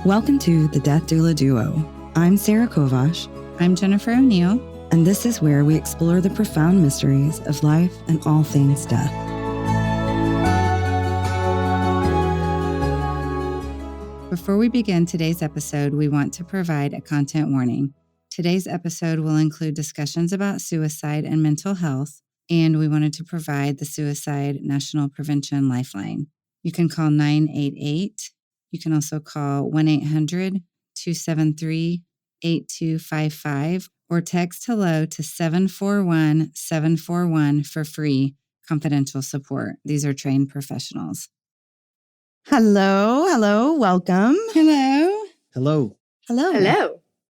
Welcome to the Death Doula Duo. I'm Sarah Kovash. I'm Jennifer O'Neill. And this is where we explore the profound mysteries of life and all things death. Before we begin today's episode, we want to provide a content warning. Today's episode will include discussions about suicide and mental health, and we wanted to provide the Suicide National Prevention Lifeline. You can call 988. You can also call 1-800-273-8255 or text HELLO to 741-741 for free confidential support. These are trained professionals. Hello, welcome. Hello. Hello.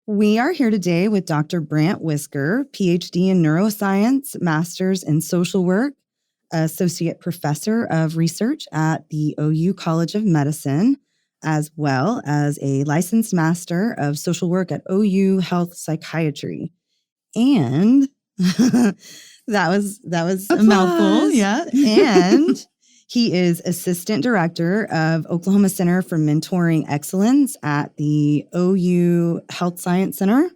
We are here today with Dr. Brandt Wiskur, Ph.D. in Neuroscience, Master's in Social Work, Associate Professor of Research at the OU College of Medicine, as well as a licensed Master of Social Work at OU Health Psychiatry. And that was Applause. A mouthful, yeah. And he is Assistant Director of Oklahoma Center for Mentoring Excellence at the OU Health Science Center.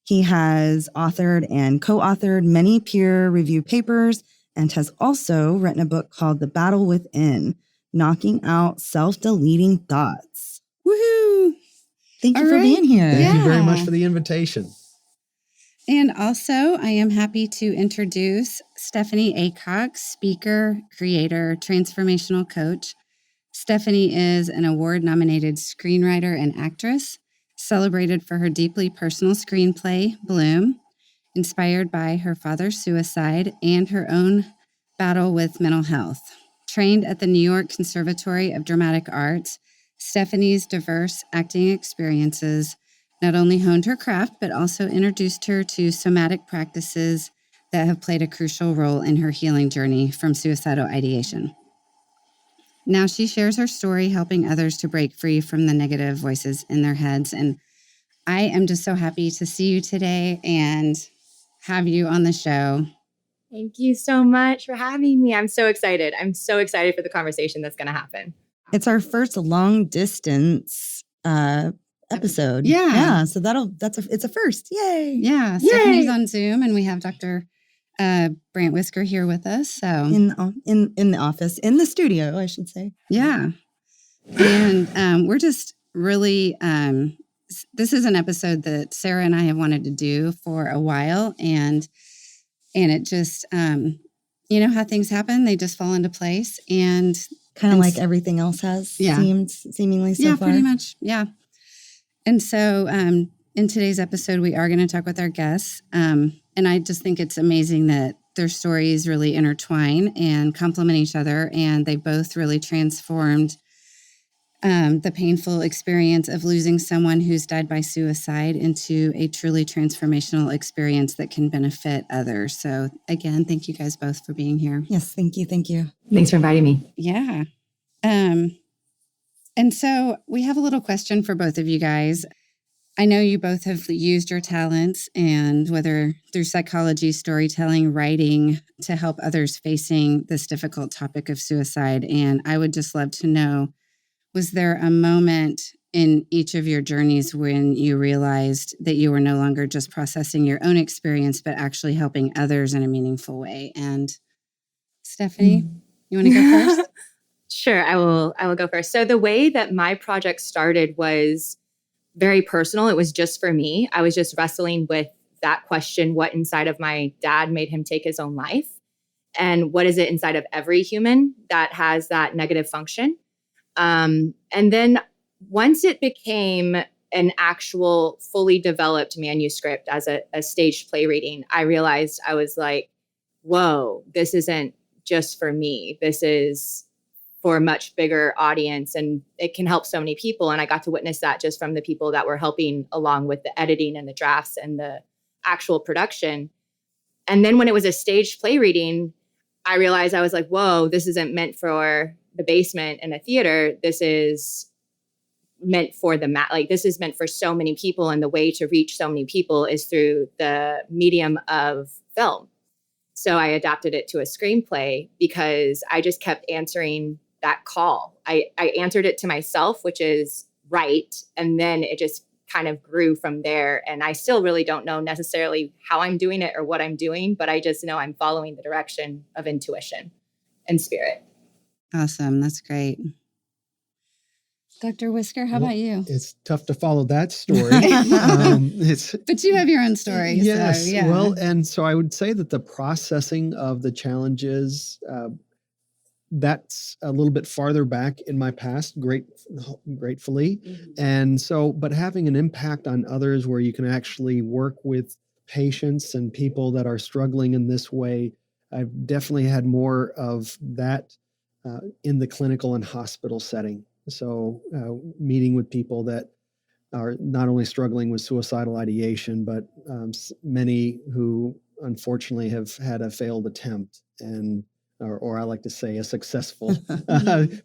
He has authored and co-authored many peer-reviewed papers and has also written a book called The Battle Within, Knocking Out Self-Deleting Thoughts. Woohoo! Thank you for being here. Thank you very much for the invitation. And also, I am happy to introduce Stephanie Aycock, speaker, creator, transformational coach. Stephanie is an award-nominated screenwriter and actress, celebrated for her deeply personal screenplay, Bloom, inspired by her father's suicide and her own battle with mental health. Trained at the New York Conservatory of Dramatic Arts, Stephanie's diverse acting experiences not only honed her craft, but also introduced her to somatic practices that have played a crucial role in her healing journey from suicidal ideation. Now she shares her story, helping others to break free from the negative voices in their heads. And I am just so happy to see you today and have you on the show. Thank you so much for having me. I'm so excited. I'm so excited for the conversation that's going to happen. It's our first long distance episode. Yeah. So it's a first. Yay. Yeah. Stephanie's on Zoom and we have Dr. Brandt Wiskur here with us. So In the office, in the studio, I should say. Yeah. And we're just really, this is an episode that Sarah and I have wanted to do for a while. And it just, you know how things happen, they just fall into place. And kind of like everything else has seemed seemingly so far. Yeah, pretty much. Yeah. And so in today's episode, we are going to talk with our guests. And I just think it's amazing that their stories really intertwine and complement each other. And they both really transformed the painful experience of losing someone who's died by suicide into a truly transformational experience that can benefit others. So again, thank you guys both for being here. Yes, thank you. Thanks for inviting me. Yeah. And so we have a little question for both of you guys. I know you both have used your talents, and whether through psychology, storytelling, writing, to help others facing this difficult topic of suicide. And I would just love to know, was there a moment in each of your journeys when you realized that you were no longer just processing your own experience, but actually helping others in a meaningful way? And Stephanie, you want to go first? Sure, I will go first. So the way that my project started was very personal. It was just for me. I was just wrestling with that question: what inside of my dad made him take his own life? And what is it inside of every human that has that negative function? And then once it became an actual fully developed manuscript as a staged play reading, I realized I was like, whoa, this isn't just for me. This is for a much bigger audience, and it can help so many people. And I got to witness that just from the people that were helping along with the editing and the drafts and the actual production. And then when it was a staged play reading, I realized I was like, whoa, this isn't meant for the basement in a theater. This is meant for this is meant for so many people. And the way to reach so many people is through the medium of film. So I adapted it to a screenplay because I just kept answering that call. I answered it to myself, which is right. And then it just kind of grew from there. And I still really don't know necessarily how I'm doing it or what I'm doing, but I just know I'm following the direction of intuition and spirit. Awesome. That's great. Dr. Wiskur, how about you? It's tough to follow that story. But you have your own story. Yes. So, yeah. Well, and so I would say that the processing of the challenges, that's a little bit farther back in my past, gratefully. Mm-hmm. And so, but having an impact on others where you can actually work with patients and people that are struggling in this way, I've definitely had more of that in the clinical and hospital setting. So meeting with people that are not only struggling with suicidal ideation, but many who unfortunately have had a failed attempt and or I like to say a successful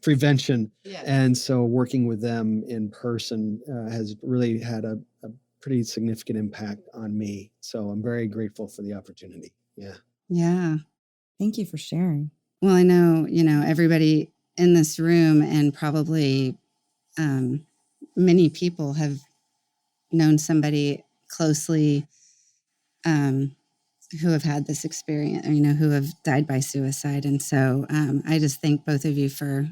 prevention. Yeah. And so working with them in person has really had a pretty significant impact on me. So I'm very grateful for the opportunity. Yeah. Yeah. Thank you for sharing. Well, I know, everybody in this room and probably many people have known somebody closely who have had this experience, who have died by suicide. And so I just thank both of you for,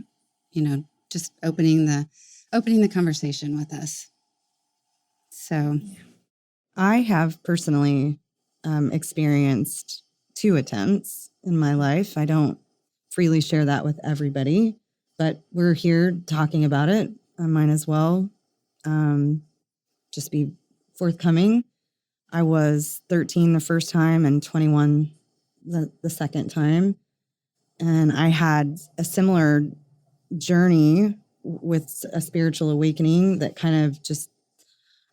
just opening the conversation with us. So I have personally experienced 2 attempts in my life. I don't freely share that with everybody, but we're here talking about it. I might as well just be forthcoming. I was 13 the first time and 21 the second time. And I had a similar journey with a spiritual awakening that kind of just,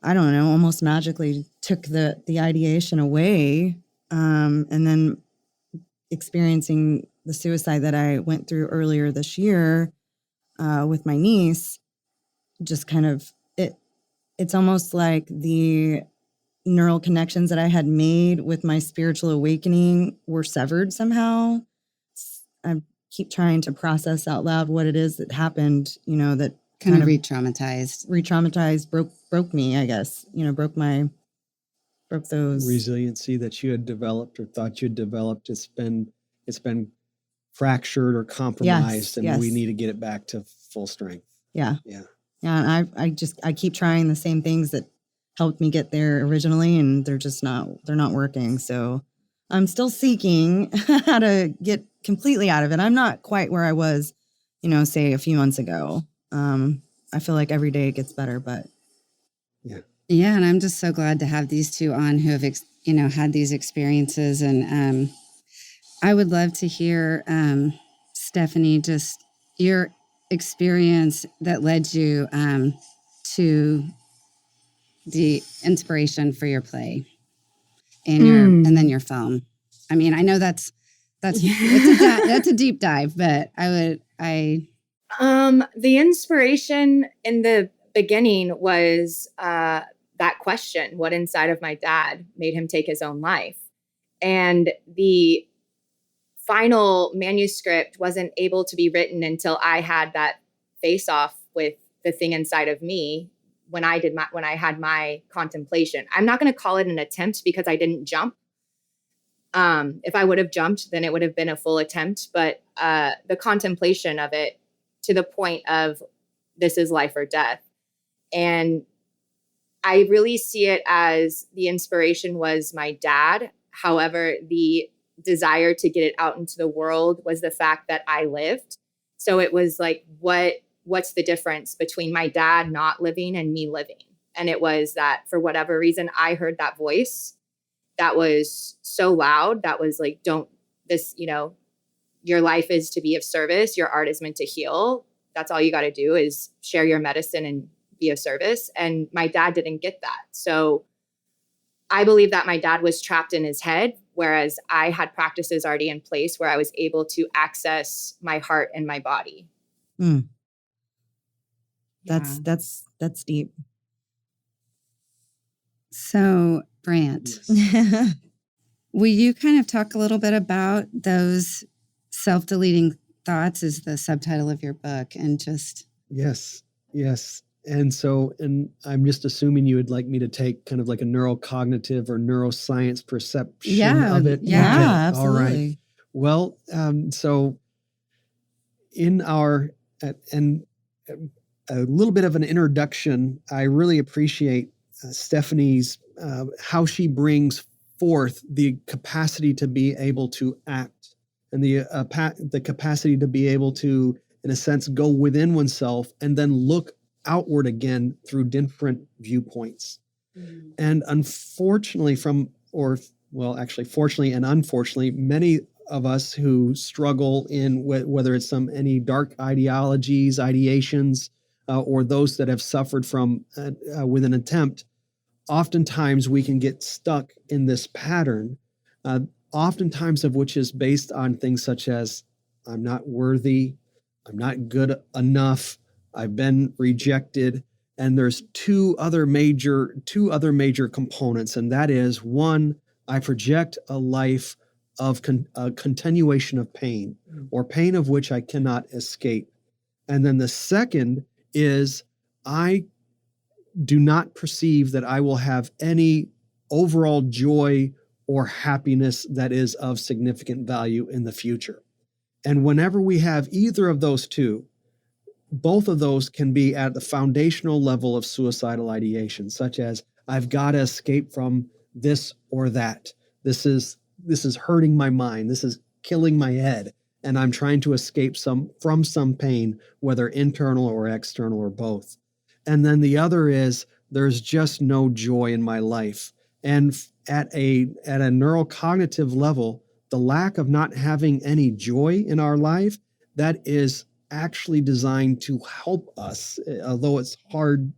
I don't know, almost magically took the ideation away. And then experiencing the suicide that I went through earlier this year with my niece, just kind of, it's almost like the neural connections that I had made with my spiritual awakening were severed somehow. I keep trying to process out loud what it is that happened, that kind of re-traumatized, broke me, I guess, broke those resiliency that you had developed or thought you'd developed. It's been fractured or compromised, and we need to get it back to full strength. Yeah. Yeah. Yeah. And I keep trying the same things that helped me get there originally, and they're not working. So I'm still seeking how to get completely out of it. I'm not quite where I was, say a few months ago. I feel like every day it gets better, but yeah. Yeah. And I'm just so glad to have these two on who have, had these experiences. And I would love to hear, Stephanie, just your experience that led you to the inspiration for your play and and then your film. I mean, I know that's a deep dive, but the inspiration in the beginning was that question, what inside of my dad made him take his own life? And the final manuscript wasn't able to be written until I had that face off with the thing inside of me when I had my contemplation. I'm not going to call it an attempt because I didn't jump. If I would have jumped, then it would have been a full attempt. But the contemplation of it to the point of this is life or death. And I really see it as the inspiration was my dad. However, the desire to get it out into the world was the fact that I lived. So it was like, what's the difference between my dad not living and me living? And it was that for whatever reason, I heard that voice that was so loud. That was like, your life is to be of service. Your art is meant to heal. That's all you got to do is share your medicine and be of service. And my dad didn't get that. So I believe that my dad was trapped in his head, whereas I had practices already in place where I was able to access my heart and my body. Mm. That's deep. So, Brant, will you kind of talk a little bit about those self-deleting thoughts is the subtitle of your book, and just... Yes. And I'm just assuming you would like me to take kind of like a neurocognitive or neuroscience perception of it. Yeah, absolutely. All right. Well, so in our, and a little bit of an introduction, I really appreciate Stephanie's, how she brings forth the capacity to be able to act and the capacity to be able to, in a sense, go within oneself and then look outward again through different viewpoints. Mm-hmm. And unfortunately fortunately and unfortunately, many of us who struggle in whether it's any dark ideologies, ideations, or those that have suffered from with an attempt, oftentimes we can get stuck in this pattern, oftentimes of which is based on things such as, I'm not worthy, I'm not good enough, I've been rejected. And there's two other major components. And that is, one, I project a life of a continuation of pain, or pain of which I cannot escape. And then the second is, I do not perceive that I will have any overall joy or happiness that is of significant value in the future. And whenever we have either of those two, both of those can be at the foundational level of suicidal ideation, such as, I've got to escape from this or that. This is hurting my mind. This is killing my head. And I'm trying to escape from some pain, whether internal or external or both. And then the other is, there's just no joy in my life. And at a neurocognitive level, the lack of not having any joy in our life, that is actually designed to help us, although it's hard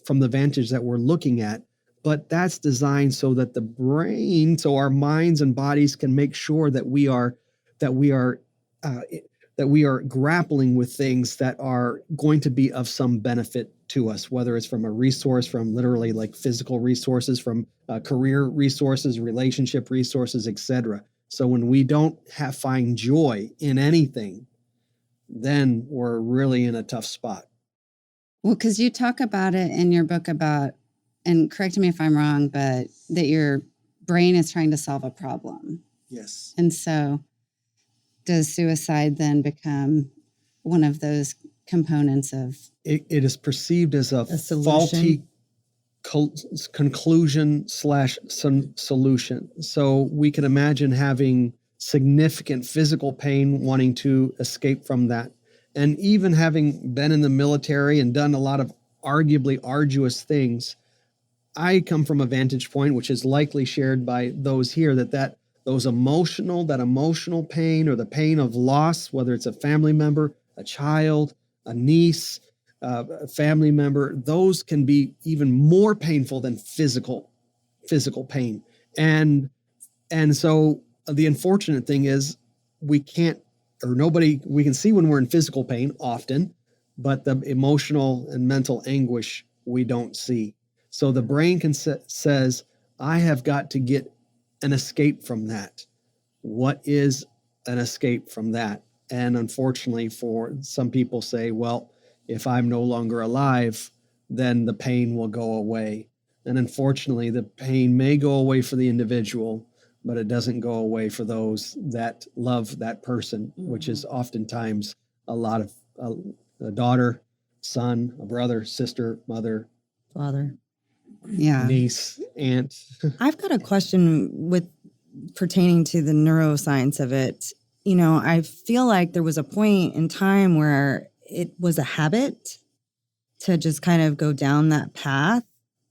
from the vantage that we're looking at, but that's designed so that the brain, so our minds and bodies can make sure that we are grappling with things that are going to be of some benefit to us, whether it's from a resource, from literally like physical resources, from career resources, relationship resources, etc. So when we don't find joy in anything, then we're really in a tough spot. Well, because you talk about it in your book about, and correct me if I'm wrong, but that your brain is trying to solve a problem. Yes. And so does suicide then become one of those components of... It is perceived as a faulty conclusion / solution. So we can imagine having significant physical pain, wanting to escape from that. And even having been in the military and done a lot of arguably arduous things, I come from a vantage point, which is likely shared by those here, that emotional pain, or the pain of loss, whether it's a family member, a child, a niece, a family member, those can be even more painful than physical pain. And so the unfortunate thing is, we can see when we're in physical pain often, but the emotional and mental anguish we don't see. So the brain says, I have got to get an escape from that. What is an escape from that? And unfortunately, for some people say, well, if I'm no longer alive, then the pain will go away. And unfortunately, the pain may go away for the individual, but it doesn't go away for those that love that person, which is oftentimes a lot of a daughter, son, a brother, sister, mother, father, niece, aunt. I've got a question pertaining to the neuroscience of it. You know, I feel like there was a point in time where it was a habit to just kind of go down that path,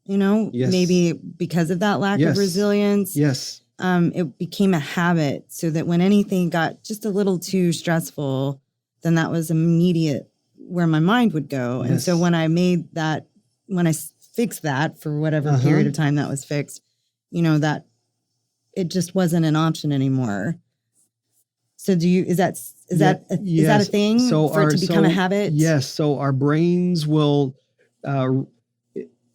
Yes. Maybe because of that lack of resilience. Yes. It became a habit, so that when anything got just a little too stressful, then that was immediate where my mind would go. Yes. And so when I fixed that for whatever period of time that was fixed, that it just wasn't an option anymore. So is that a thing for it to become a habit? Yes. So our brains will,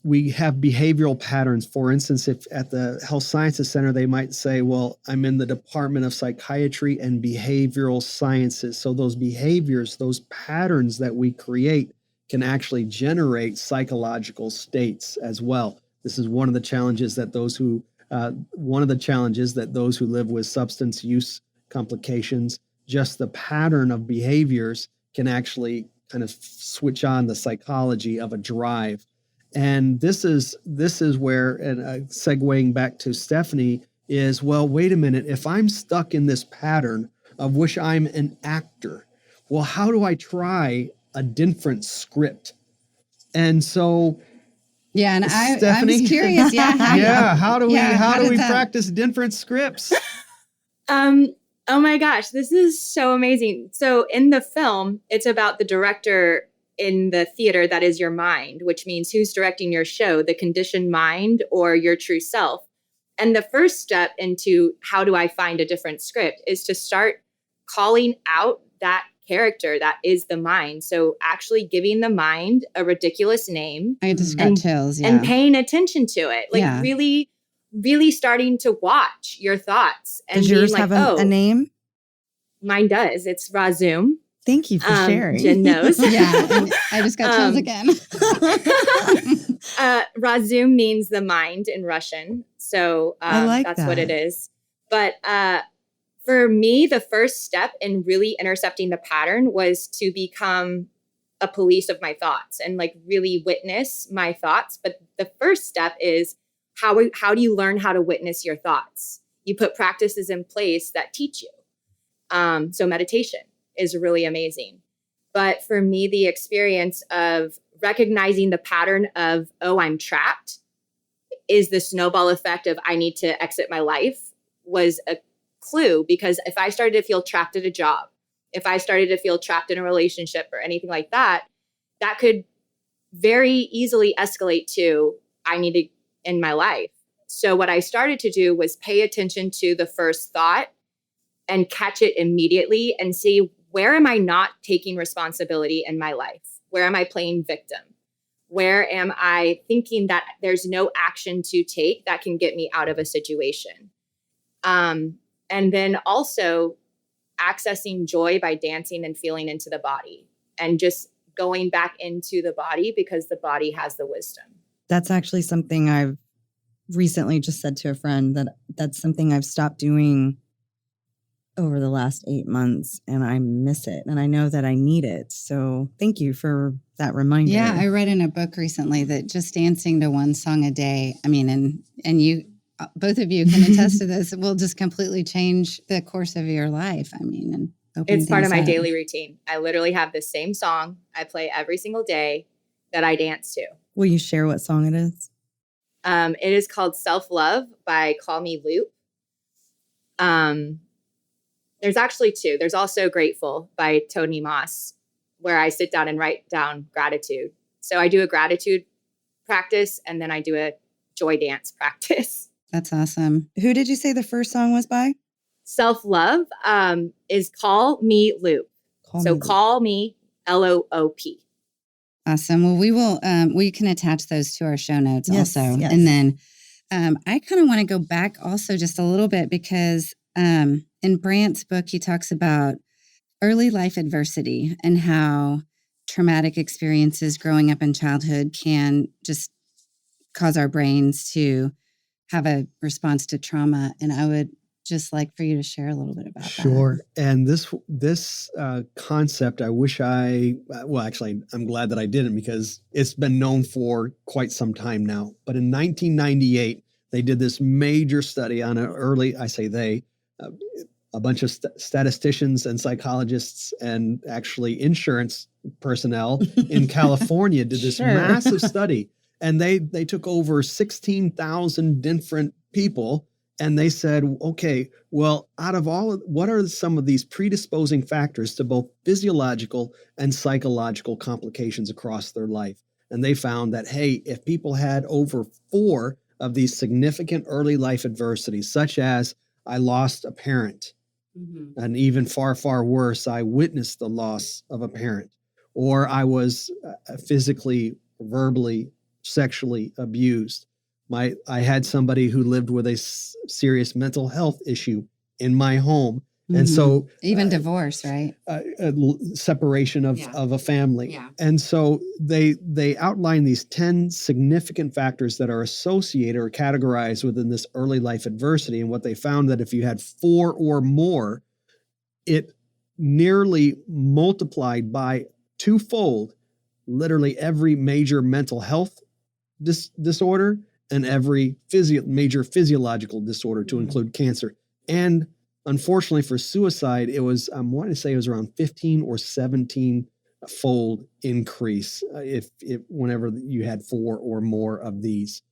we have behavioral patterns. For instance, if at the Health Sciences Center, they might say, well, I'm in the Department of Psychiatry and Behavioral Sciences. So those behaviors, those patterns that we create can actually generate psychological states as well. This is one of the challenges that those who live with substance use complications, just the pattern of behaviors can actually kind of switch on the psychology of a drive. And this is where, and segueing back to Stephanie, is, well, wait a minute, if I'm stuck in this pattern of which I'm an actor, well, how do I try a different script? And so, yeah, and Stephanie, I was curious, how do we practice different scripts? Oh my gosh, this is so amazing. So in the film, it's about the director in the theater that is your mind, which means who's directing your show, the conditioned mind or your true self. And the first step into how do I find a different script is to start calling out that character that is the mind. So actually giving the mind a ridiculous name. I just got chills, and paying attention to it. Like really, really starting to watch your thoughts. And does yours have a name? Mine does. It's Razum. Thank you for sharing. Jen knows. Yeah, I just got chills again. Razum means the mind in Russian. So that's what it is. But for me, the first step in really intercepting the pattern was to become a police of my thoughts and like really witness my thoughts. But the first step is how do you learn how to witness your thoughts? You put practices in place that teach you. So meditation is really amazing. But for me, the experience of recognizing the pattern of, oh, I'm trapped, is the snowball effect of I need to exit my life, was a clue. Because if I started to feel trapped at a job, if I started to feel trapped in a relationship or anything like that, that could very easily escalate to I need to end my life. So what I started to do was pay attention to the first thought and catch it immediately and see, where am I not taking responsibility in my life? Where am I playing victim? Where am I thinking that there's no action to take that can get me out of a situation? And then also accessing joy by dancing and feeling into the body and just going back into the body because the body has the wisdom. That's actually something I've recently just said to a friend, that's something I've stopped doing over the last 8 months, and I miss it, and I know that I need it. So thank you for that reminder. Yeah, I read in a book recently that just dancing to one song a day, I mean, and you, both of you can attest to this, will just completely change the course of your life. I mean, and it's part of my daily routine. I literally have the same song I play every single day that I dance to. Will you share what song it is? It is called Self-Love by Call Me Loop. There's actually two. There's also Grateful by Tony Moss, where I sit down and write down gratitude. So I do a gratitude practice and then I do a joy dance practice. That's awesome. Who did you say the first song was by? Self-Love is Call Me Loop. Call Me Loop. Awesome. Well, we can attach those to our show notes also. Yes. And then I kind of want to go back also just a little bit because in Brant's book, he talks about early life adversity and how traumatic experiences growing up in childhood can just cause our brains to have a response to trauma. And I would just like for you to share a little bit about that. Sure. And this concept, I wish actually, I'm glad that I didn't because it's been known for quite some time now. But in 1998, they did this major study on a bunch of statisticians and psychologists and actually insurance personnel in California did this massive study. And they took over 16,000 different people. And they said, okay, well, what are some of these predisposing factors to both physiological and psychological complications across their life? And they found that, hey, if people had over 4 of these significant early life adversities, such as I lost a parent, and even far, far worse, I witnessed the loss of a parent, or I was physically, verbally, sexually abused. I had somebody who lived with a serious mental health issue in my home, And so even divorce, right? Separation of a family. Yeah. And so they outline these 10 significant factors that are associated or categorized within this early life adversity. And what they found that if you had 4 or more, it nearly multiplied by twofold, literally every major mental health disorder and every major physiological disorder to include cancer. And unfortunately for suicide, it was, I want to say it was around 15 or 17 fold increase whenever you had 4 or more of these.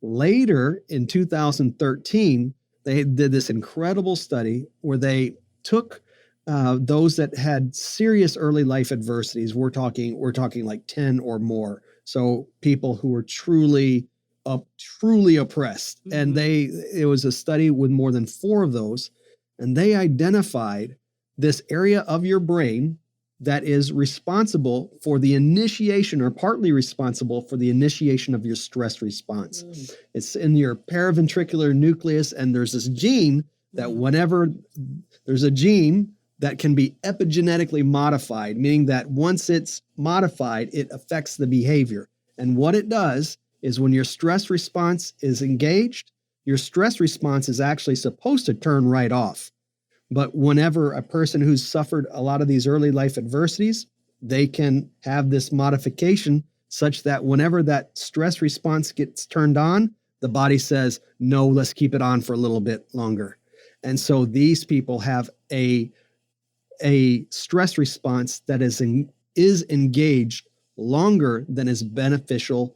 Later in 2013, they did this incredible study where they took those that had serious early life adversities. We're talking like 10 or more. So people who were truly oppressed. And it was a study with more than 4 of those. And they identified this area of your brain that is responsible for the initiation, or partly responsible for the initiation of your stress response. It's in your paraventricular nucleus, and there's this gene that whenever there's a gene that can be epigenetically modified, meaning that once it's modified, it affects the behavior. And what it does is when your stress response is engaged, your stress response is actually supposed to turn right off. But whenever a person who's suffered a lot of these early life adversities, they can have this modification such that whenever that stress response gets turned on, the body says, no, let's keep it on for a little bit longer. And so these people have a stress response that is engaged longer than is beneficial,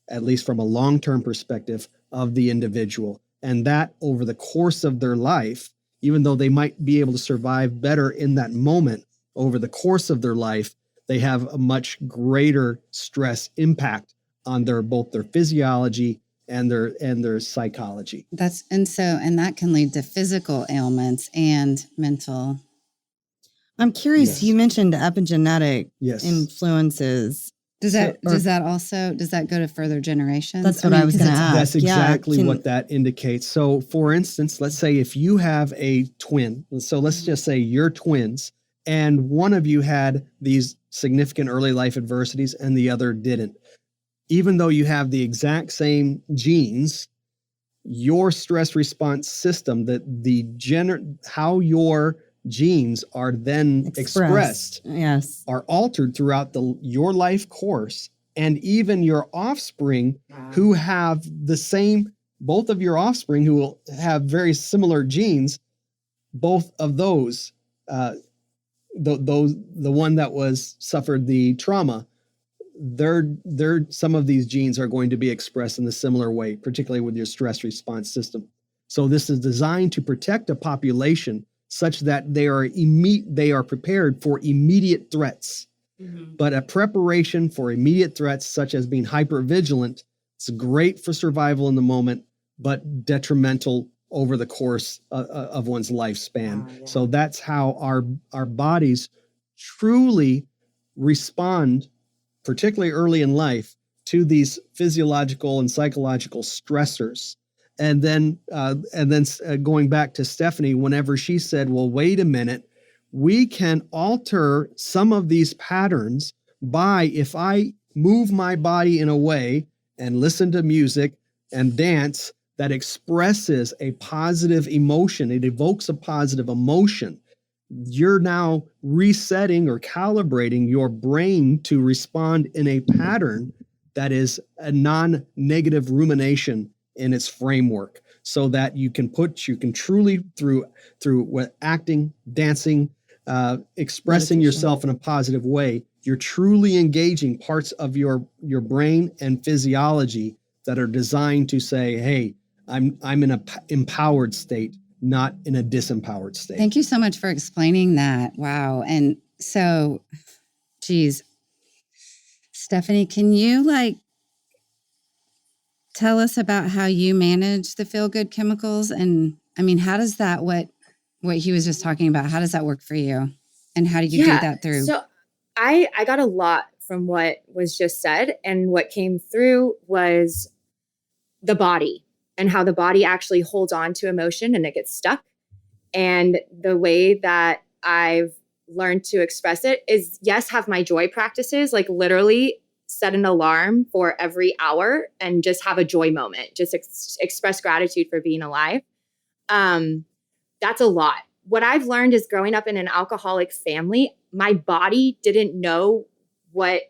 at least from a long-term perspective, of the individual. And that over the course of their life, even though they might be able to survive better in that moment, over the course of their life, they have a much greater stress impact on both their physiology and their psychology. And that can lead to physical ailments and mental. I'm curious, Yes. You mentioned epigenetic Yes. influences. Does that go to further generations? That's what I was going to ask. That's exactly what that indicates. So for instance, let's say if you have a twin, so let's just say you're twins, and one of you had these significant early life adversities and the other didn't. Even though you have the exact same genes, your stress response system, how your genes are then expressed yes, are altered throughout your life course. And even your offspring who have both of your offspring who will have very similar genes, both of those, the one that suffered the trauma, some of these genes are going to be expressed in a similar way, particularly with your stress response system. So this is designed to protect a population such that they are prepared for immediate threats. But a preparation for immediate threats, such as being hypervigilant, it's great for survival in the moment, but detrimental over the course of one's lifespan. So that's how our bodies truly respond, particularly early in life, to these physiological and psychological stressors. And then going back to Stephanie, whenever she said, well, wait a minute, we can alter some of these patterns by, if I move my body in a way and listen to music and dance that expresses a positive emotion, it evokes a positive emotion, you're now resetting or calibrating your brain to respond in a pattern that is a non-negative rumination in its framework, so that you can truly through acting, dancing, expressing yourself in a positive way, you're truly engaging parts of your brain and physiology that are designed to say, hey, I'm in an empowered state, not in a disempowered state. Thank you so much for explaining that. Wow. And so, geez, Stephanie, can you tell us about how you manage the feel-good chemicals? And I mean, how does that, what he was just talking about, how does that work for you? And how do you do that through? So I got a lot from what was just said. And what came through was the body and how the body actually holds on to emotion and it gets stuck. And the way that I've learned to express it is, yes, have my joy practices, like literally set an alarm for every hour and just have a joy moment, just express gratitude for being alive. That's a lot. What I've learned is growing up in an alcoholic family, my body didn't know what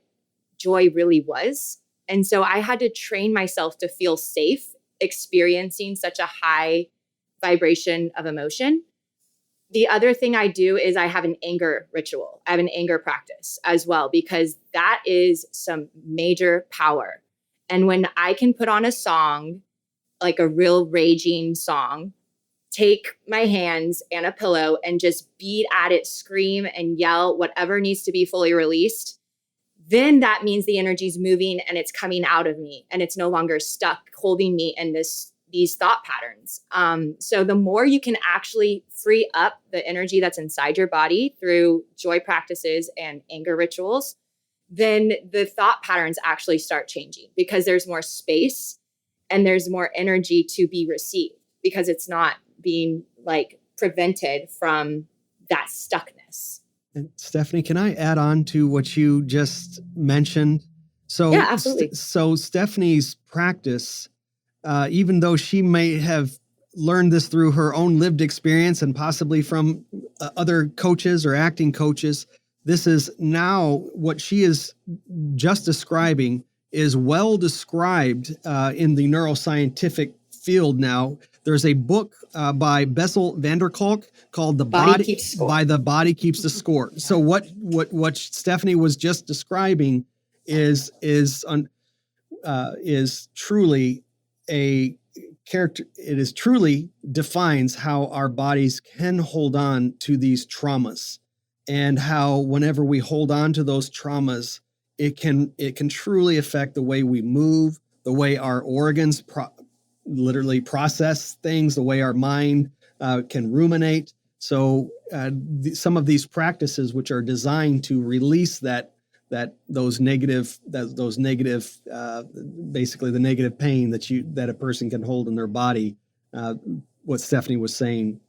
joy really was. And so I had to train myself to feel safe experiencing such a high vibration of emotion. The other thing I do is I have an anger ritual. I have an anger practice as well, because that is some major power. And when I can put on a song, like a real raging song, take my hands and a pillow and just beat at it, scream and yell, whatever needs to be fully released, then that means the energy's moving and it's coming out of me and it's no longer stuck holding me in these thought patterns. So the more you can actually free up the energy that's inside your body through joy practices and anger rituals, then the thought patterns actually start changing, because there's more space and there's more energy to be received, because it's not being like prevented from that stuckness. And Stephanie, can I add on to what you just mentioned? So, yeah, absolutely. So Stephanie's practice, even though she may have learned this through her own lived experience and possibly from other coaches or acting coaches, this is now what she is just describing is well described in the neuroscientific field now. There's a book by Bessel van der Kolk called "The Body Keeps the Score." So what Stephanie was just describing is truly a character. It is truly defines how our bodies can hold on to these traumas, and how whenever we hold on to those traumas, it can truly affect the way we move, the way our organs literally process things, the way our mind can ruminate. So some of these practices, which are designed to release those negative, basically the negative pain that a person can hold in their body, what Stephanie was saying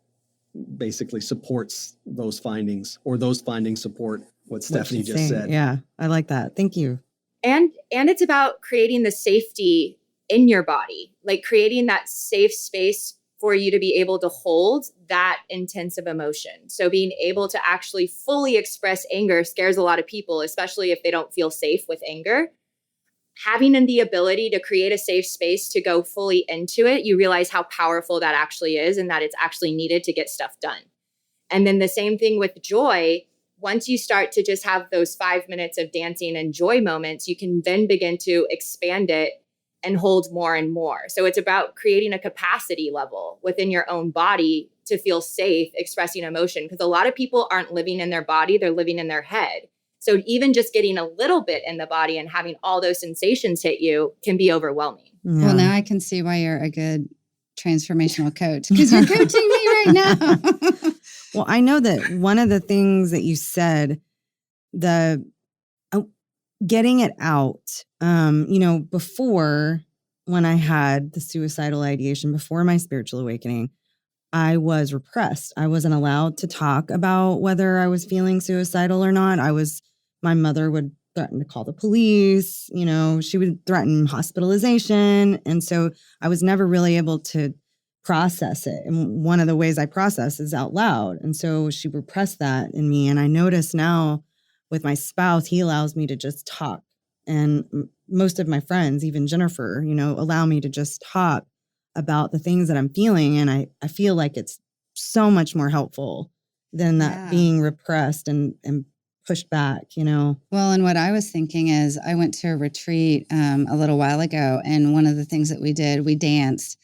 basically supports those findings, or those findings support what Stephanie just said. Yeah, I like that. Thank you. And it's about creating the safety in your body, like creating that safe space for you to be able to hold that intensive emotion. So being able to actually fully express anger scares a lot of people, especially if they don't feel safe with anger. Having the ability to create a safe space to go fully into it, you realize how powerful that actually is, and that it's actually needed to get stuff done. And then the same thing with joy. Once you start to just have those 5 minutes of dancing and joy moments, you can then begin to expand it and hold more and more. So it's about creating a capacity level within your own body to feel safe expressing emotion, because a lot of people aren't living in their body, they're living in their head. So even just getting a little bit in the body and having all those sensations hit you can be overwhelming. Yeah. Well, now I can see why you're a good transformational coach, because you're coaching me right now. Well, I know that one of the things that you said, getting it out, before, when I had the suicidal ideation, before my spiritual awakening, I was repressed. I wasn't allowed to talk about whether I was feeling suicidal or not. My mother would threaten to call the police, she would threaten hospitalization. And so I was never really able to process it. And one of the ways I process is out loud. And so she repressed that in me. And I notice now with my spouse, he allows me to just talk. And most of my friends, even Jennifer, allow me to just talk about the things that I'm feeling. And I feel like it's so much more helpful than that being repressed and pushed back, Well, and what I was thinking is I went to a retreat a little while ago. And one of the things that we did, we danced.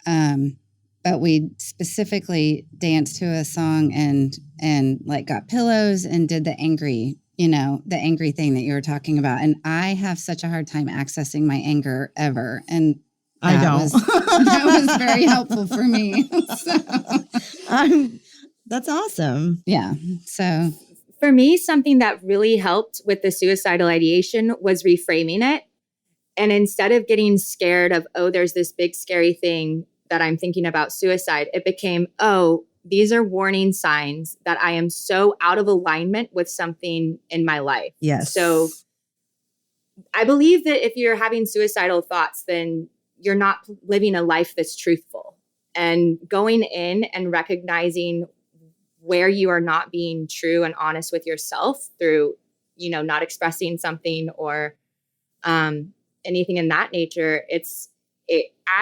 But we specifically danced to a song and like got pillows and did the angry thing that you were talking about. And I have such a hard time accessing my anger ever. And that was very helpful for me. That's awesome. Yeah. So for me, something that really helped with the suicidal ideation was reframing it. And instead of getting scared of, there's this big scary thing that I'm thinking about suicide, it became, these are warning signs that I am so out of alignment with something in my life. Yes. So I believe that if you're having suicidal thoughts, then you're not living a life that's truthful. And going in and recognizing where you are not being true and honest with yourself through, not expressing something or anything in that nature,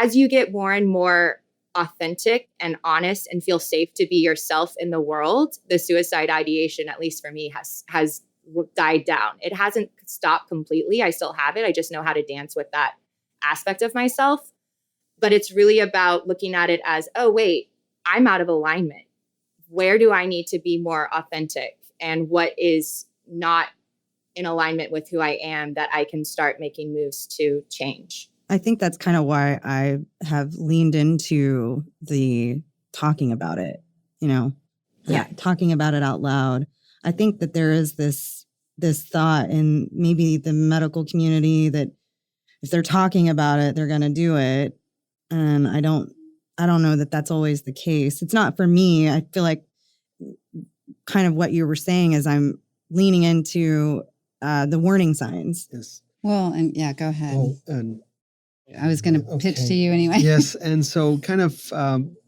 as you get more and more authentic and honest and feel safe to be yourself in the world, the suicide ideation, at least for me, has died down. It hasn't stopped completely. I still have it. I just know how to dance with that aspect of myself. But it's really about looking at it as, oh, wait, I'm out of alignment. Where do I need to be more authentic? And what is not in alignment with who I am that I can start making moves to change? I think that's kind of why I have leaned into the talking about it, talking about it out loud. I think that there is this thought in maybe the medical community that if they're talking about it, they're going to do it. And I don't know that that's always the case. It's not for me. I feel like kind of what you were saying is I'm leaning into the warning signs. Yes. Well, and yeah, go ahead. Oh, and I was going to pitch to you anyway. Yes. And so kind of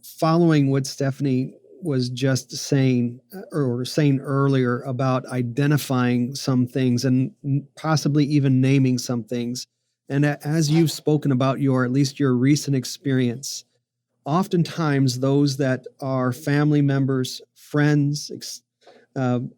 following what Stephanie was just saying or saying earlier about identifying some things and possibly even naming some things. And as you've spoken about at least your recent experience, oftentimes those that are family members, friends,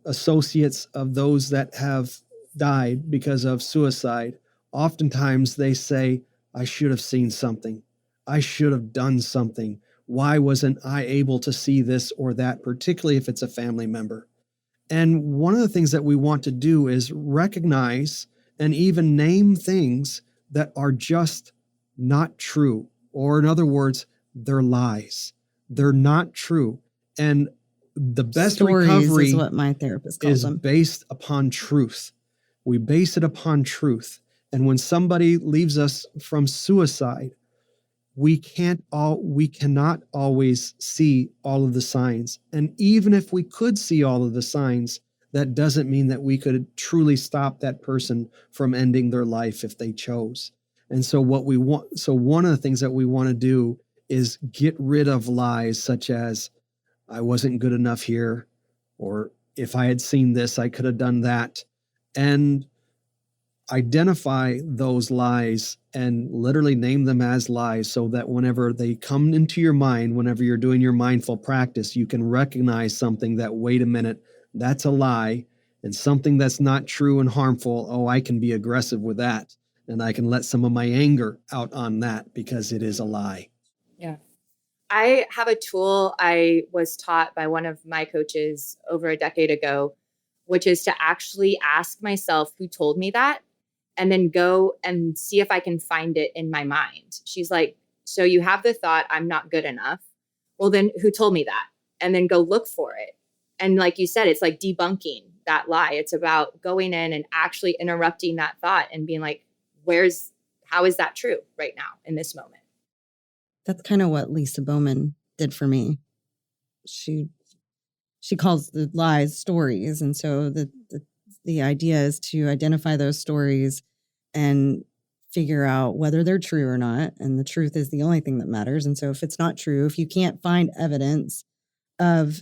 associates of those that have died because of suicide, oftentimes they say, I should have seen something. I should have done something. Why wasn't I able to see this or that, particularly if it's a family member? And one of the things that we want to do is recognize and even name things that are just not true. Or in other words, they're lies. They're not true. And the best Stories recovery is what my therapist calls them. based upon truth. We base it upon truth. And when somebody leaves us from suicide, we cannot always see all of the signs. And even if we could see all of the signs, that doesn't mean that we could truly stop that person from ending their life if they chose. And so one of the things that we want to do is get rid of lies such as, I wasn't good enough here, or if I had seen this, I could have done that. And identify those lies and literally name them as lies so that whenever they come into your mind, whenever you're doing your mindful practice, you can recognize something that, wait a minute, that's a lie, and something that's not true and harmful. Oh, I can be aggressive with that. And I can let some of my anger out on that because it is a lie. Yeah. I have a tool I was taught by one of my coaches over a decade ago, which is to actually ask myself who told me that, and then go and see if I can find it in my mind. She's like, so you have the thought, I'm not good enough. Well, then who told me that? And then go look for it. And like you said, it's like debunking that lie. It's about going in and actually interrupting that thought and being like, how is that true right now in this moment? That's kind of what Lisa Bowman did for me. She calls the lies stories. And so the idea is to identify those stories and figure out whether they're true or not. And the truth is the only thing that matters. And so if it's not true, if you can't find evidence of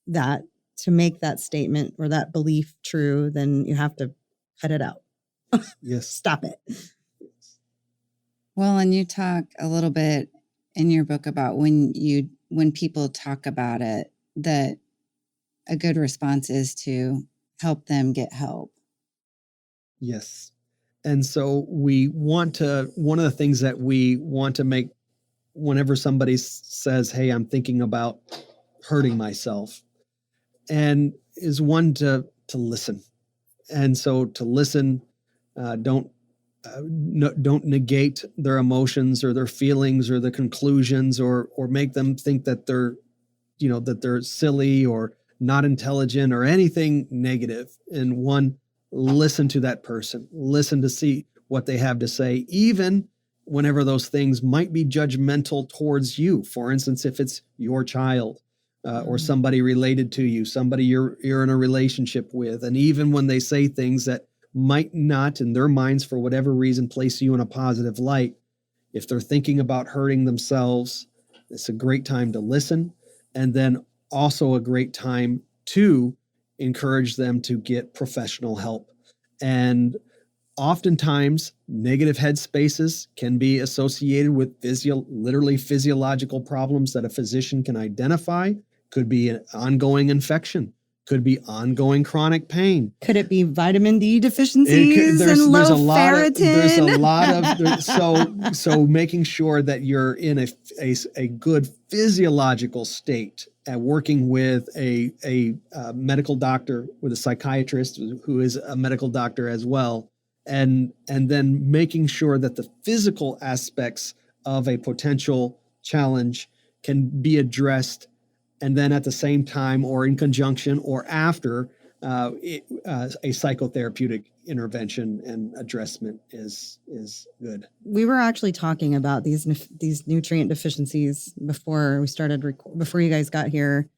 that to make that statement or that belief true, then you have to cut it out. Yes. Stop it. Well, and you talk a little bit in your book about when people talk about it, that a good response is to help them get help. Yes. And so one of the things that we want to make whenever somebody says, hey, I'm thinking about hurting myself, and is one to listen. And so to listen, don't negate their emotions or their feelings or the conclusions or make them think that they're silly or not intelligent or anything negative. And one, listen to that person, listen to see what they have to say, even whenever those things might be judgmental towards you. For instance, if it's your child or somebody related to you, somebody you're in a relationship with. And even when they say things that might not, in their minds, for whatever reason, place you in a positive light, if they're thinking about hurting themselves, it's a great time to listen. And then also a great time to encourage them to get professional help. And oftentimes, negative headspaces can be associated with literally physiological problems that a physician can identify. Could be an ongoing infection, could be ongoing chronic pain. Could it be vitamin D deficiencies and low ferritin? There's a lot of so making sure that you're in a good physiological state, and working with a medical doctor, with a psychiatrist who is a medical doctor as well, and then making sure that the physical aspects of a potential challenge can be addressed. And then at the same time, or in conjunction, or after, a psychotherapeutic intervention and addressment is good. We were actually talking about these nutrient deficiencies before you guys got here,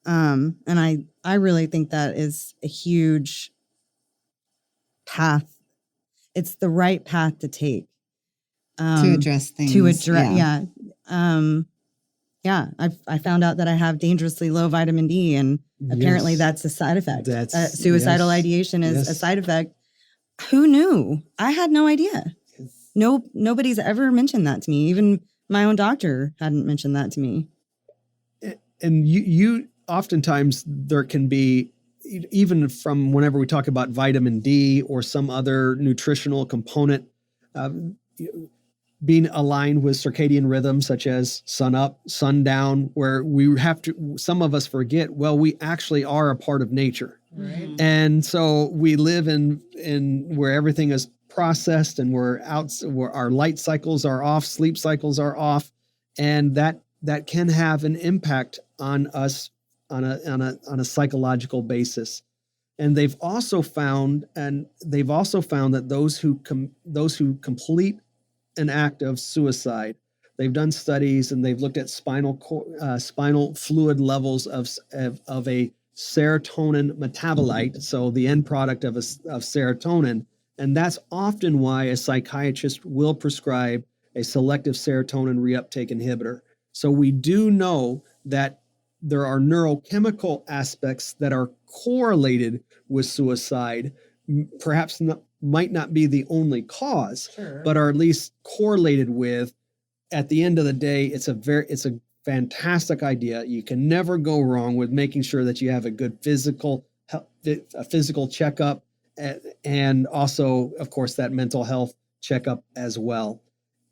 and I really think that is a huge path. It's the right path to take to address things. Yeah, I found out that I have dangerously low vitamin D, and apparently that's a side effect. Suicidal ideation is a side effect. Who knew? I had no idea. Nobody's ever mentioned that to me. Even my own doctor hadn't mentioned that to me. And you oftentimes, there can be, even from whenever we talk about vitamin D or some other nutritional component, being aligned with circadian rhythms such as sun up, sundown, where some of us forget, well, we actually are a part of nature. Right. And so we live in where everything is processed, and where our light cycles are off, sleep cycles are off, and that can have an impact on us on a psychological basis. And they've also found that those who complete an act of suicide, they've done studies and they've looked at spinal fluid levels of a serotonin metabolite, so the end product of serotonin, and that's often why a psychiatrist will prescribe a selective serotonin reuptake inhibitor. So we do know that there are neurochemical aspects that are correlated with suicide, perhaps might not be the only cause, sure, but are at least correlated with. At the end of the day, it's a fantastic idea. You can never go wrong with making sure that you have a good physical checkup, and also, of course, that mental health checkup as well.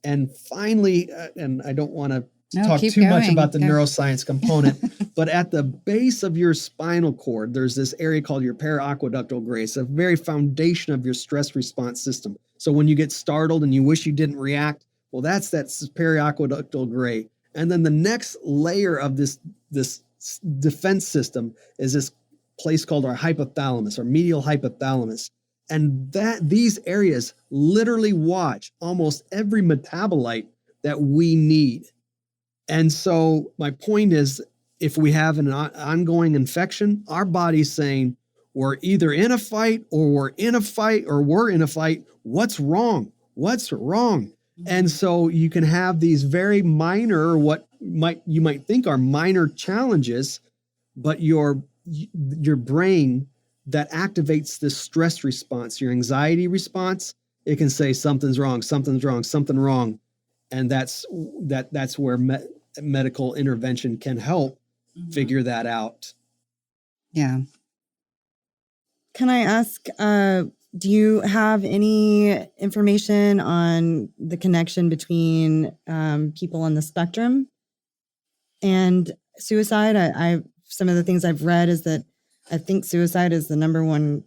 And finally, and I don't want to talk too much about the neuroscience component, but at the base of your spinal cord, there's this area called your periaqueductal gray. It's a very foundation of your stress response system. So when you get startled and you wish you didn't react, well, that's periaqueductal gray. And then the next layer of this defense system is this place called our hypothalamus, our medial hypothalamus. And these areas literally watch almost every metabolite that we need. And so my point is, if we have an ongoing infection, our body's saying, we're either in a fight, or we're in a fight, or we're in a fight. What's wrong? What's wrong? Mm-hmm. And so you can have these very minor, you might think are minor challenges, but your brain that activates this stress response, your anxiety response, it can say something's wrong, something's wrong, something wrong. And that's where medical intervention can help figure that out. Yeah. Can I ask, do you have any information on the connection between people on the spectrum and suicide? Some of the things I've read is that I think suicide is the number one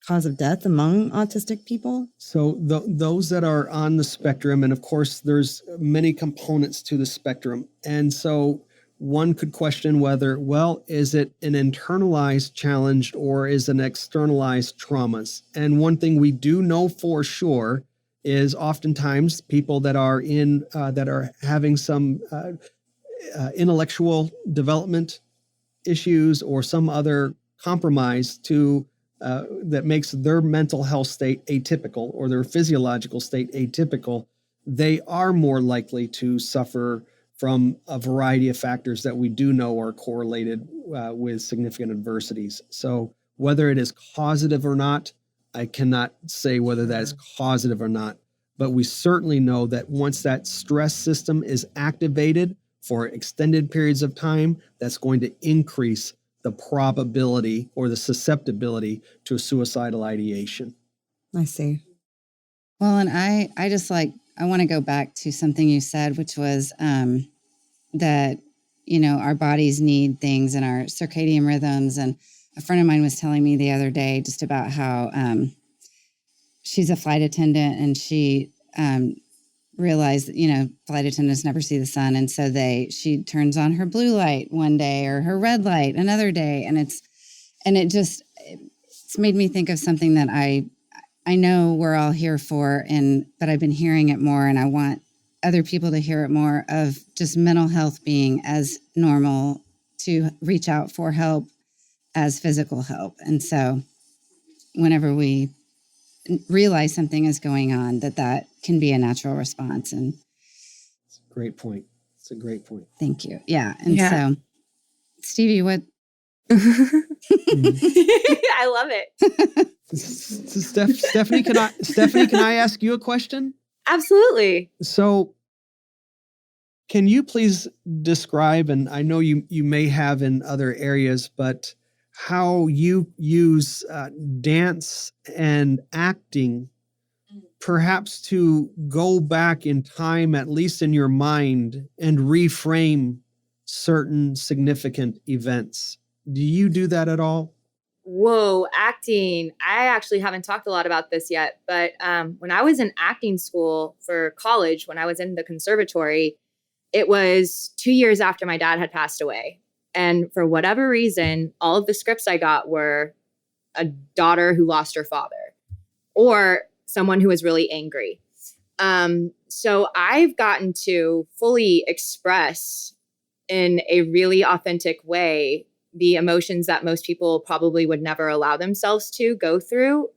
cause of death among autistic people. So those that are on the spectrum, and of course there's many components to the spectrum. And so one could question whether, is it an internalized challenge or is it an externalized traumas? And one thing we do know for sure is oftentimes people that are having some intellectual development issues or some other compromise to that makes their mental health state atypical or their physiological state atypical, they are more likely to suffer from a variety of factors that we do know are correlated with significant adversities. So whether it is causative or not, I cannot say whether that is causative or not, but we certainly know that once that stress system is activated for extended periods of time, that's going to increase the probability or the susceptibility to a suicidal ideation. I see. Well, and I want to go back to something you said, which was that, our bodies need things in our circadian rhythms. And a friend of mine was telling me the other day just about how she's a flight attendant, and she realized, flight attendants never see the sun. And so she turns on her blue light one day or her red light another day. And it's made me think of something that I know we're all here for, but I've been hearing it more, and I want other people to hear it more, of just mental health being as normal to reach out for help as physical help. And so whenever we realize something is going on, that can be a natural response. And it's a great point. It's a great point. Thank you. Yeah. And so, Stevie, what? I love it. Stephanie, can I ask you a question? Absolutely. So can you please describe, and I know you may have in other areas, but how you use dance and acting perhaps to go back in time, at least in your mind, and reframe certain significant events? Do you do that at all? Whoa, acting. I actually haven't talked a lot about this yet, but when I was in acting school for college, when I was in the conservatory, it was 2 years after my dad had passed away. And for whatever reason, all of the scripts I got were a daughter who lost her father or someone who was really angry. So I've gotten to fully express in a really authentic way the emotions that most people probably would never allow themselves to go through,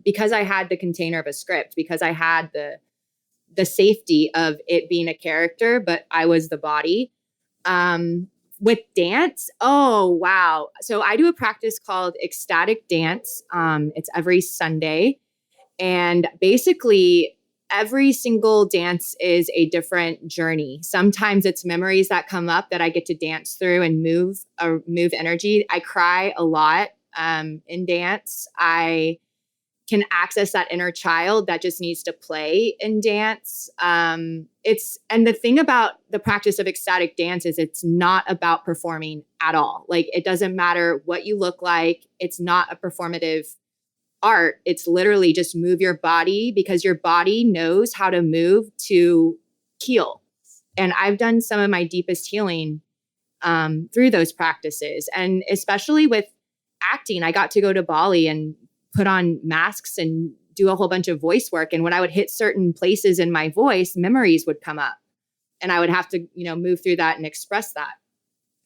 because I had the container of a script, because I had the safety of it being a character, but I was the body. With dance, oh, wow. So I do a practice called ecstatic dance. It's every Sunday. And basically, every single dance is a different journey. Sometimes it's memories that come up that I get to dance through and move energy. I cry a lot in dance. I can access that inner child that just needs to play in dance. And the thing about the practice of ecstatic dance is it's not about performing at all. Like, it doesn't matter what you look like. It's not a performative art. It's literally just move your body, because your body knows how to move to heal. And I've done some of my deepest healing through those practices. And especially with acting, I got to go to Bali and put on masks and do a whole bunch of voice work. And when I would hit certain places in my voice, memories would come up, and I would have to, move through that and express that.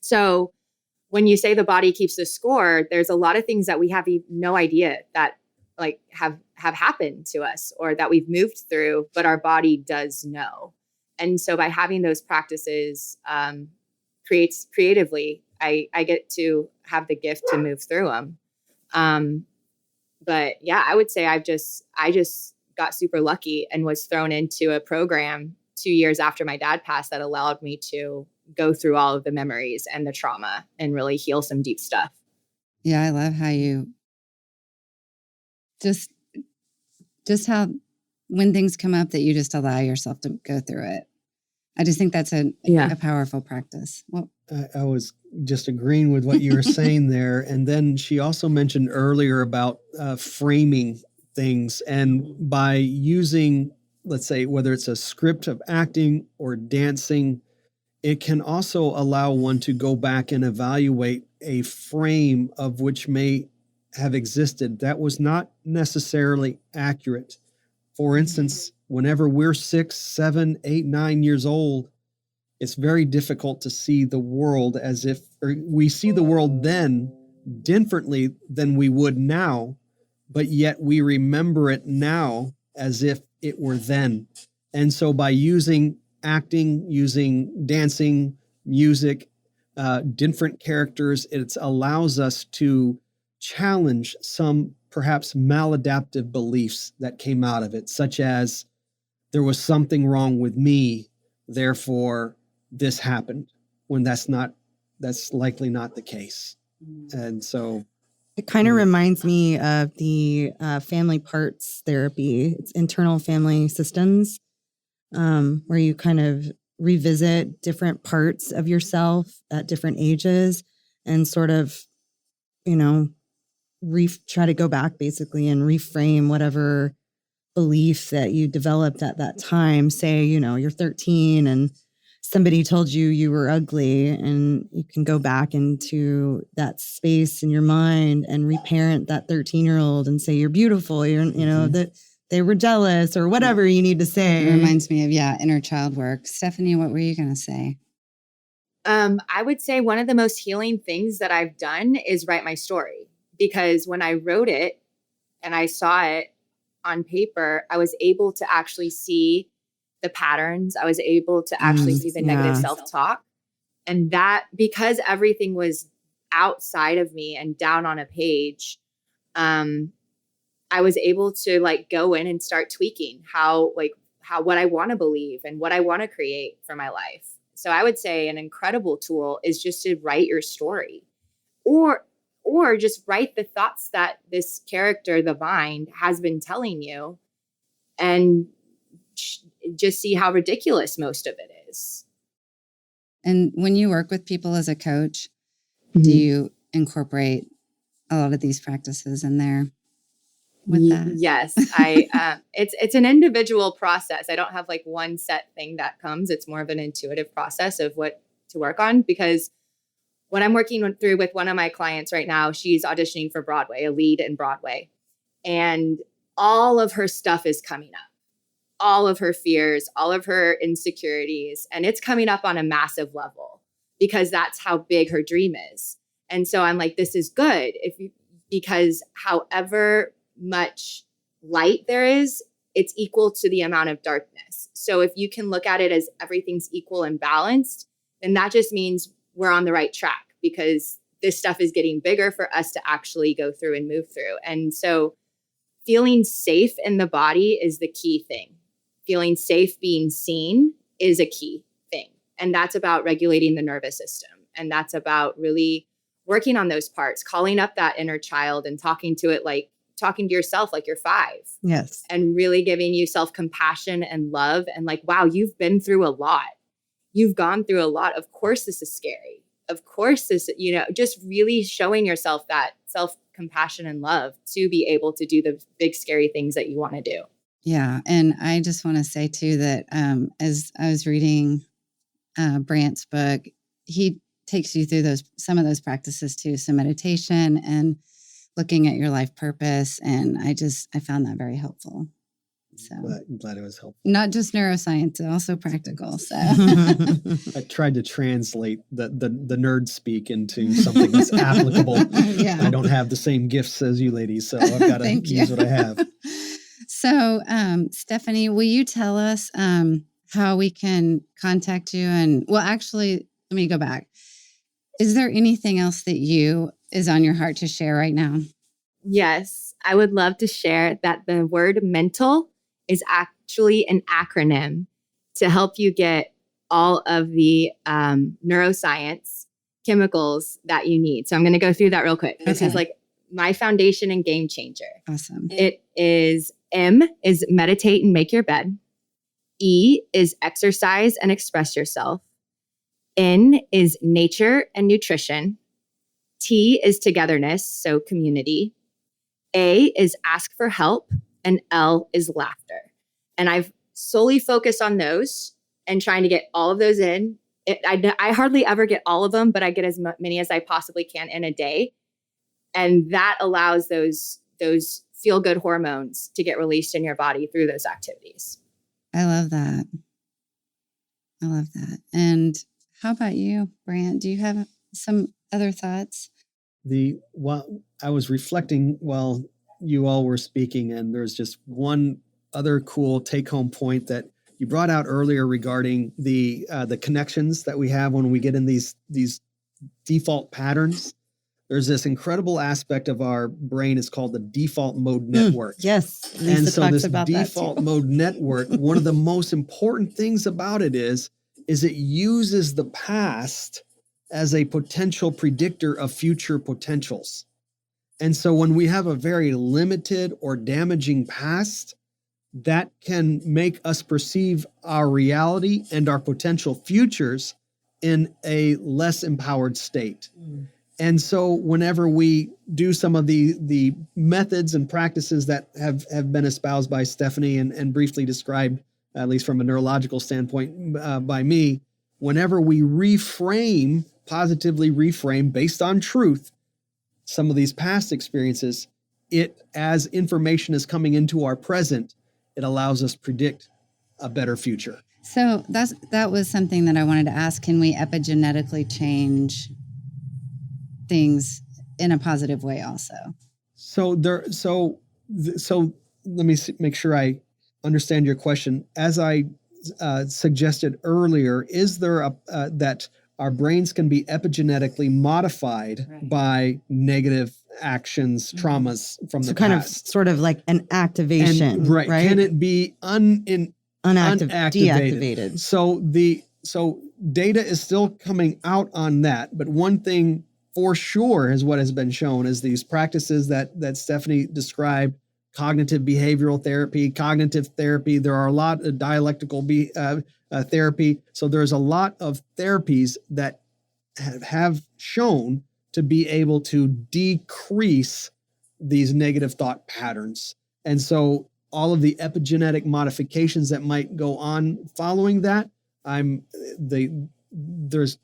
So when you say the body keeps the score, there's a lot of things that we have no idea that have happened to us or that we've moved through, but our body does know. And so by having those practices creatively, I get to have the gift to move through them. But yeah, I would say I just got super lucky and was thrown into a program 2 years after my dad passed that allowed me to go through all of the memories and the trauma and really heal some deep stuff. Yeah, I love how you just how when things come up that you just allow yourself to go through it. I just think that's a powerful practice. Well, I was just agreeing with what you were saying there. And then she also mentioned earlier about framing things. And by using, let's say, whether it's a script of acting or dancing, it can also allow one to go back and evaluate a frame of which may have existed that was not necessarily accurate. For instance, whenever we're 6, 7, 8, 9 years old, it's very difficult to see the world as if, or we see the world then differently than we would now, but yet we remember it now as if it were then. And so by using acting, using dancing, music, different characters, it allows us to challenge some perhaps maladaptive beliefs that came out of it, such as there was something wrong with me, therefore this happened, when that's likely not the case. And so it kind of reminds me of the family parts therapy. It's internal family systems, where you kind of revisit different parts of yourself at different ages and sort of, try to go back basically and reframe whatever belief that you developed at that time. Say, you're 13 and somebody told you were ugly, and you can go back into that space in your mind and reparent that 13-year-old and say, you're beautiful. That they were jealous or whatever you need to say. It reminds me of, inner child work. Stephanie, what were you going to say? I would say one of the most healing things that I've done is write my story, because when I wrote it and I saw it on paper, I was able to actually see the patterns. I was able to actually see the negative self-talk. And that, because everything was outside of me and down on a page, I was able to go in and start tweaking how what I want to believe and what I want to create for my life. So I would say an incredible tool is just to write your story, or just write the thoughts that this character, the mind, has been telling you, and just see how ridiculous most of it is. And when you work with people as a coach, do you incorporate a lot of these practices in there with that? Yes, it's an individual process. I don't have one set thing that comes. It's more of an intuitive process of what to work on, because what I'm working through with one of my clients right now, she's auditioning for Broadway, a lead in Broadway, and all of her stuff is coming up. All of her fears, all of her insecurities, and it's coming up on a massive level because that's how big her dream is. And so I'm like, this is good because however much light there is, it's equal to the amount of darkness. So if you can look at it as everything's equal and balanced, then that just means we're on the right track, because this stuff is getting bigger for us to actually go through and move through. And so feeling safe in the body is the key thing. Feeling safe being seen is a key thing. And that's about regulating the nervous system. And that's about really working on those parts, calling up that inner child and talking to it talking to yourself like you're 5. Yes. And really giving you self-compassion and love and wow, you've been through a lot. You've gone through a lot. Of course, this is scary. Of course, this, just really showing yourself that self-compassion and love to be able to do the big, scary things that you want to do. Yeah. And I just want to say too that as I was reading Brant's book, he takes you through some of those practices too. So meditation and looking at your life purpose. And I found that very helpful. So I'm glad it was helpful. Not just neuroscience, also practical. So I tried to translate the nerd speak into something that's applicable. Yeah. I don't have the same gifts as you ladies, so I've got to use what I have. So, Stephanie, will you tell us how we can contact you? And actually, let me go back. Is there anything else that is on your heart to share right now? Yes, I would love to share that the word mental is actually an acronym to help you get all of the neuroscience chemicals that you need. So I'm going to go through that real quick. This is my foundation and game changer. Awesome. It is M is meditate and make your bed. E is exercise and express yourself. N is nature and nutrition. T is togetherness, so community. A is ask for help. And L is laughter. And I've solely focused on those and trying to get all of those in. I hardly ever get all of them, but I get as many as I possibly can in a day. And that allows those feel-good hormones to get released in your body through those activities. I love that. I love that. And how about you, Brant? Do you have some other thoughts? I was reflecting while you all were speaking, and there's just one other cool take-home point that you brought out earlier regarding the connections that we have when we get in these default patterns. There's this incredible aspect of our brain. It's called the default mode network. Yes. Lisa And so talks this about default mode network, one of the most important things about it is it uses the past as a potential predictor of future potentials. And so when we have a very limited or damaging past, that can make us perceive our reality and our potential futures in a less empowered state. And so whenever we do some of the methods and practices that have been espoused by Stephanie and briefly described, at least from a neurological standpoint, by me, whenever we positively reframe based on truth, some of these past experiences, as information is coming into our present, it allows us to predict a better future. So that was something that I wanted to ask. Can we epigenetically change things in a positive way also? So let me make sure I understand your question. As I suggested earlier, is there that our brains can be epigenetically modified by negative actions, traumas from the kind past? Of sort of like an activation, right? Can it be unactivated? Deactivated. So data is still coming out on that, but one thing for sure is what has been shown is these practices that Stephanie described: cognitive behavioral therapy, cognitive therapy. There are a lot of dialectical therapy. So there's a lot of therapies that have shown to be able to decrease these negative thought patterns. And so all of the epigenetic modifications that might go on following that, there's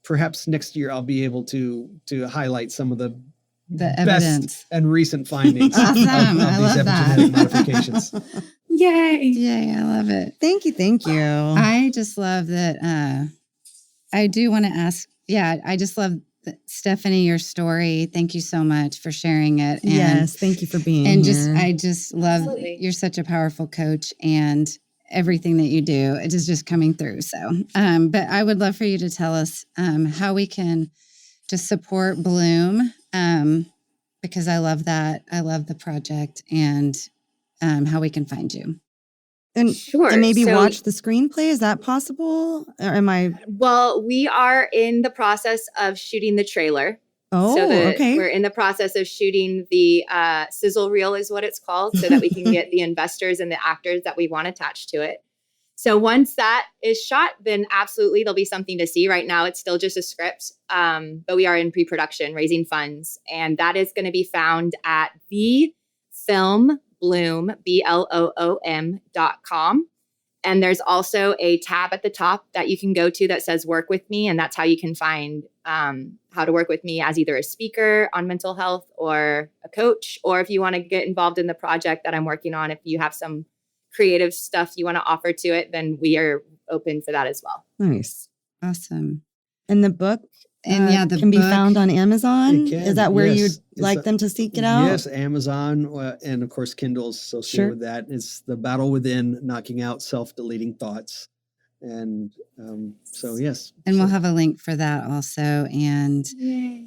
perhaps next year I'll be able to highlight some of the evidence best and recent findings awesome. of I these love epigenetic modifications. Yay, I love it. Thank you. I just love that. I do want to ask, I just love Stephanie, your story. Thank you so much for sharing it. And, yes, thank you for being here. I just love, you're such a powerful coach, and everything that you do, it is just coming through. So, but I would love for you to tell us how we can just support Bloom, because I love that. I love the project, and how we can find you. And, sure. And maybe watch the screenplay. Is that possible? Or am I? Well, we are in the process of shooting the trailer. Oh, okay. We're in the process of shooting the sizzle reel is what it's called, so that we can get the investors and the actors that we want attached to it. So once that is shot, then absolutely there'll be something to see. Right now, it's still just a script, but we are in pre-production, raising funds. And that is going to be found at the Film Bloom, BLOOM.com. And there's also a tab at the top that you can go to that says work with me. And that's how you can find how to work with me as either a speaker on mental health or a coach, or if you want to get involved in the project that I'm working on, if you have some creative stuff you want to offer to it, then we are open for that as well. Nice. Awesome. And the book the can be book, found on Amazon. Is that where you'd like them to seek it out? Yes, Amazon, and of course Kindle's associated with that. It's The Battle Within: Knocking Out Self-Deleting Thoughts. And yes. And we'll have a link for that also. And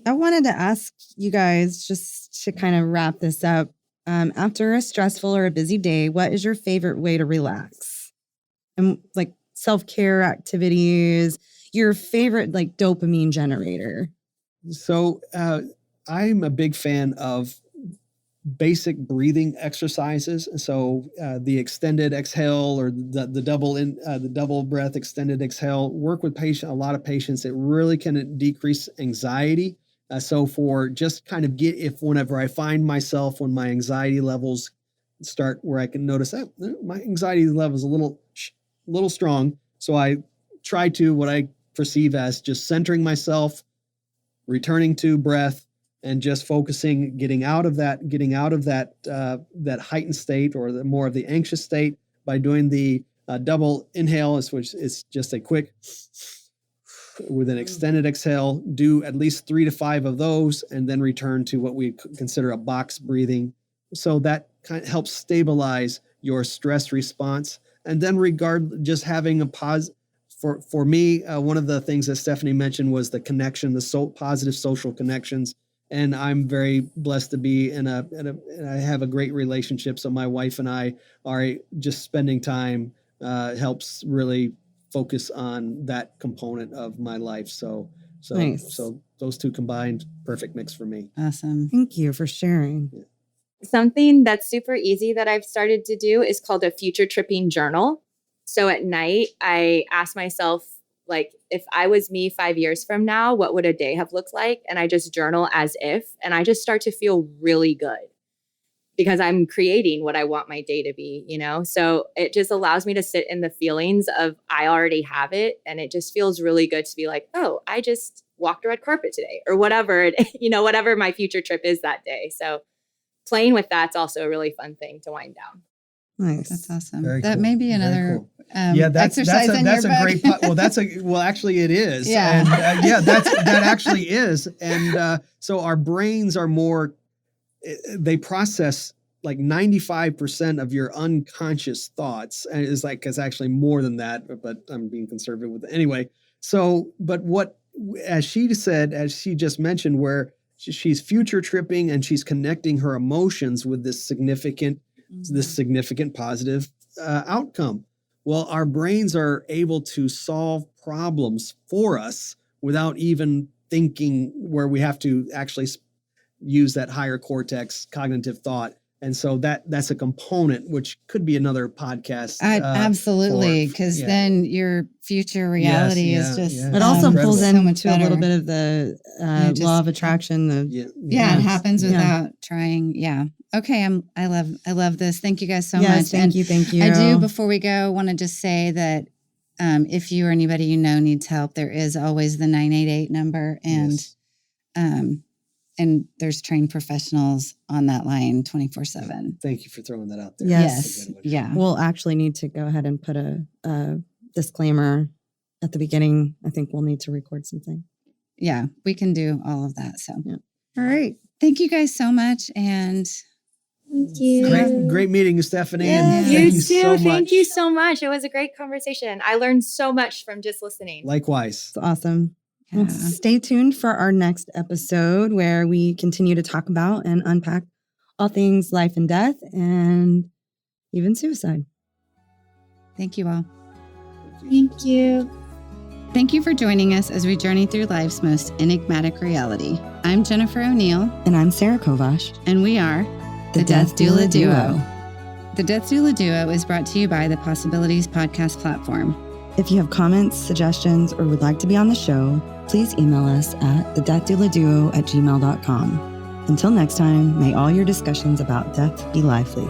I wanted to ask you guys, just to kind of wrap this up, after a stressful or a busy day, what is your favorite way to relax? And like self-care activities, your favorite like dopamine generator? So I'm a big fan of basic breathing exercises. So the extended exhale, or the double breath extended exhale, work with a lot of patients. It really can decrease anxiety. So for just kind of whenever I find myself, when my anxiety levels start where I can notice that my anxiety level is a little strong. So I try to, what I perceive as just centering myself, returning to breath, and just focusing, getting out of that heightened state, or more of the anxious state, by doing the Double inhale, which is just a quick with an extended exhale. Do at least 3 to 5 of those, and then return to what we consider a box breathing. So that kind of helps stabilize your stress response. And then just having a pause. For me, one of the things that Stephanie mentioned was the connection, positive social connections. And I'm very blessed to be and I have a great relationship. So my wife and I are just spending time helps really focus on that component of my life. So Nice. So those two combined, perfect mix for me. Awesome. Thank you for sharing. Yeah. Something that's super easy that I've started to do is called a future tripping journal. So at night, I ask myself, like, if I was me 5 years from now, what would a day have looked like? And I just journal as if, and I just start to feel really good because I'm creating what I want my day to be, So it just allows me to sit in the feelings of I already have it. And it just feels really good to be like, oh, I just walked a red carpet today or whatever, whatever my future trip is that day. So playing with that's also a really fun thing to wind down. Nice. That's awesome. Very That cool. may be Very another cool. That's exercise in your book. great. Well, actually it is. Yeah. And that actually is. And so our brains are they process like 95% of your unconscious thoughts. And it's actually more than that, but I'm being conservative with it anyway. So, but as she just mentioned, where she's future tripping and she's connecting her emotions with this significant positive outcome. Well, our brains are able to solve problems for us without even thinking, where we have to actually use that higher cortex cognitive thought. And so that's a component, which could be anher podcast. Absolutely, because then your future reality is just. It also pulls so much into a little better. bit of the law of attraction. It happens without trying. Yeah. Okay. I love this. Thank you guys so much. Thank you. I do, before we go, want to just say that if you or anybody you know needs help, there is always the 988 number, and there's trained professionals on that line 24/7. Thank you for throwing that out there. Yes. Yeah. We'll actually need to go ahead and put a disclaimer at the beginning. I think we'll need to record something. Yeah, we can do all of that. So, All right. Thank you guys so much. And thank you. Great meeting you, Stephanie. Yeah, and you thank too. so much. Thank you so much. It was a great conversation. I learned so much from just listening. Likewise. It's awesome. Well, stay tuned for our next episode where we continue to talk about and unpack all things life and death and even suicide. Thank you all. Thank you. Thank you for joining us as we journey through life's most enigmatic reality. I'm Jennifer O'Neill. And I'm Sarah Kovash. And we are The Death Doula Duo. The Death Doula Duo is brought to you by the Possibilities Podcast platform. If you have comments, suggestions, or would like to be on the show, please email us at thedeathdouladuo@gmail.com. Until next time, may all your discussions about death be lively.